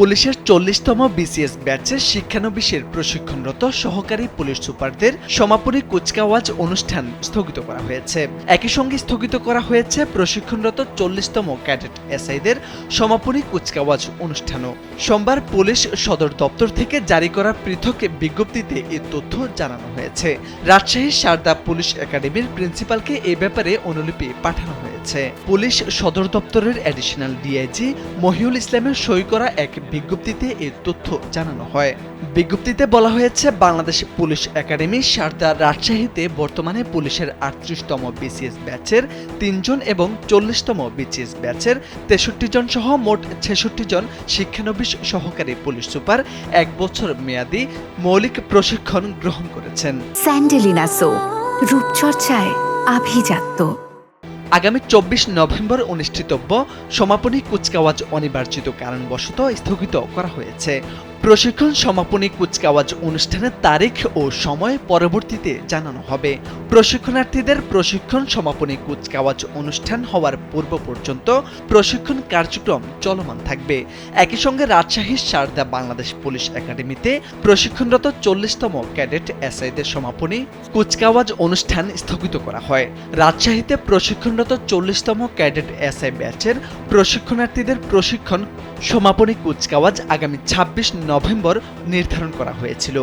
পুলিশের ৪০তম বিসিএস ব্যাচের শিক্ষানবিশের প্রশিক্ষণরত সহকারী পুলিশ সুপারদের সমাপনী কুচকাওয়াজ অনুষ্ঠান স্থগিত করা হয়েছে। একই সঙ্গে স্থগিত করা হয়েছে প্রশিক্ষণরত ৪০তম ক্যাডেট এসআইদের সমাপনী কুচকাওয়াজ অনুষ্ঠানও। সোমবার পুলিশ সদর দপ্তর থেকে জারি করা পৃথক বিজ্ঞপ্তিতে এ তথ্য জানানো হয়েছে। রাজশাহীর সারদা পুলিশ একাডেমির প্রিন্সিপালকে এ ব্যাপারে অনুলিপি পাঠানো হয়েছে। পুলিশ সদর দপ্তরের অ্যাডিশনাল ডিআইজি মহিউল ইসলামের সই করা এক বিজ্ঞপ্তিতে এ তথ্য জানানো হয়। বিজ্ঞপ্তিতে বলা হয়েছে, বাংলাদেশ পুলিশ একাডেমি সারদা রাজশাহীতে বর্তমানে পুলিশের ৩৮তম বিসিএস ব্যাচের ৩ জন এবং ৪০তম বিসিএস ব্যাচের ৬৩ জন সহ মোট ৬৬ জন শিক্ষানবিশ সহকারী পুলিশ সুপার ১ বছর মেয়াদী মৌলিক প্রশিক্ষণ গ্রহণ করেছেন। স্যান্ডেলিনা সো, রূপচর্চায় আভিজাত্য। আগামী ২৪ নভেম্বর অনুষ্ঠিতব্য সমাপনী কুচকাওয়াজ অনিবার্জিত কারণবশত স্থগিত করা হয়েছে। প্রশিক্ষণ সমাপনী কুচকাওয়াজ অনুষ্ঠানের তারিখ ও সময় পরবর্তীতে জানানো হবে। প্রশিক্ষণার্থীদের প্রশিক্ষণ সমাপনী কুচকাওয়াজ অনুষ্ঠান হওয়ার পূর্ব পর্যন্ত প্রশিক্ষণ কার্যক্রম চলমান থাকবে। একই সঙ্গে রাজশাহীর সারদা বাংলাদেশ পুলিশ একাডেমিতে প্রশিক্ষণরত ৪০তম ক্যাডেট এসআইদের সমাপনী কুচকাওয়াজ অনুষ্ঠান স্থগিত করা হয়। রাজশাহীতে প্রশিক্ষণরত ৪০তম ক্যাডেট এসআই ব্যাচের প্রশিক্ষণার্থীদের প্রশিক্ষণ সমাপনী কুচকাওয়াজ আগামী ২৬ নভেম্বর নির্ধারণ করা হয়েছিল।